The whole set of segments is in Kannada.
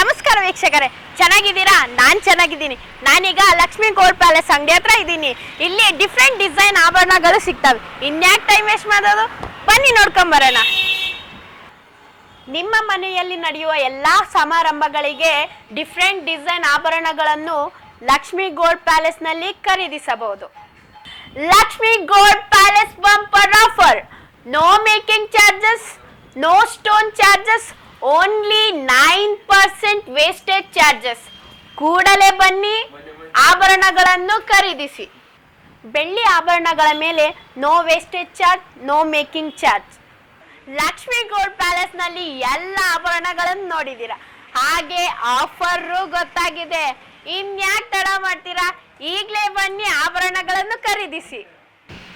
ನಮಸ್ಕಾರ ವೀಕ್ಷಕರೇ, ಚೆನ್ನಾಗಿದ್ದೀರಾ? ನಾನು ಚೆನ್ನಾಗಿದ್ದೀನಿ. ನಾನೀಗ ಲಕ್ಷ್ಮಿ ಗೋಲ್ಡ್ ಪ್ಯಾಲೇಸ್ ಅಂಗಡಿ ಹತ್ರ ಇದ್ದೀನಿ. ಇಲ್ಲಿ ಡಿಫ್ರೆಂಟ್ ಡಿಸೈನ್ ಆಭರಣಗಳು ಸಿಗ್ತವೆ. ಇನ್ಯಾಕೆ ಟೈಮ್ ವೇಸ್ಟ್ ಮಾಡೋದು, ಬನ್ನಿ ನೋಡ್ಕೊಂಬರೋಣ. ನಿಮ್ಮ ಮನೆಯಲ್ಲಿ ನಡೆಯುವ ಎಲ್ಲ ಸಮಾರಂಭಗಳಿಗೆ ಡಿಫ್ರೆಂಟ್ ಡಿಸೈನ್ ಆಭರಣಗಳನ್ನು ಲಕ್ಷ್ಮಿ ಗೋಲ್ಡ್ ಪ್ಯಾಲೇಸ್ನಲ್ಲಿ ಖರೀದಿಸಬಹುದು. Lakshmi gold palace bumper offer. No making charges, no stone charges, only 9% wastage charges. ಕೂಡಲೇ ಬನ್ನಿ, ಆಭರಣಗಳನ್ನು ಖರೀದಿಸಿ. ಬೆಳ್ಳಿ ಆಭರಣಗಳ ಮೇಲೆ no wastage charge, no making charge. Lakshmi gold ಪ್ಯಾಲೇಸ್ನಲ್ಲಿ ಎಲ್ಲ ಆಭರಣಗಳನ್ನು ನೋಡಿದ್ದೀರಾ, ಹಾಗೆ ಆಫರು ಗೊತ್ತಾಗಿದೆ. ಇನ್ಯಾಕೆ ತಡ ಮಾಡ್ತೀರಾ, ಈಗಲೇ ಬನ್ನಿ ಆಭರಣಗಳನ್ನು ಖರೀದಿಸಿ.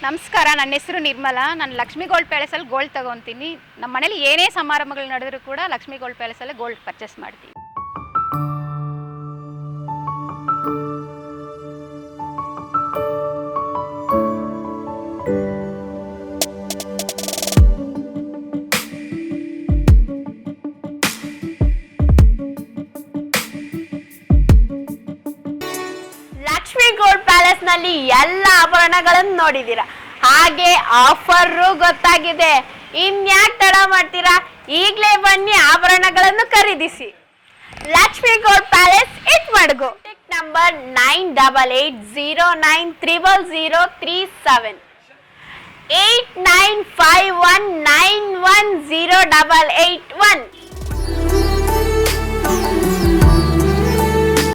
ನಮಸ್ಕಾರ, ನನ್ನ ಹೆಸರು ನಿರ್ಮಲಾ. ನಾನು ಲಕ್ಷ್ಮಿ ಗೋಲ್ಡ್ ಪ್ಯಾಲೇಸಲ್ಲಿ ಗೋಲ್ಡ್ ತಗೊತೀನಿ. ನಮ್ಮ ಮನೇಲಿ ಏನೇ ಸಮಾರಂಭಗಳು ನಡೆದರೂ ಕೂಡ ಲಕ್ಷ್ಮಿ ಗೋಲ್ಡ್ ಪ್ಯಾಲೇಸಲ್ಲೇ ಗೋಲ್ಡ್ ಪರ್ಚೇಸ್ ಮಾಡ್ತೀವಿ. ಲಕ್ಷ್ಮಿ ಗೋಲ್ಡ್ ಪ್ಯಾಲೇಸ್ ನಲ್ಲಿ ಎಲ್ಲ ಆಭರಣಗಳನ್ನು ನೋಡಿದ್ದೀರಾ, ಹಾಗೆ ಆಫರು ಗೊತ್ತಾಗಿದೆ. ಇನ್ಯಾಕೆ ತಡ ಮಾಡ್ತೀರಾ, ಈಗಲೇ ಬನ್ನಿ ಆಭರಣಗಳನ್ನು ಖರೀದಿಸಿ. ಲಕ್ಷ್ಮಿ ಗೋಲ್ಡ್ ಪ್ಯಾಲೇಸ್ ಇಟ್ಮಡ್ಗು. ನಂಬರ್ 9880930037 8951910881.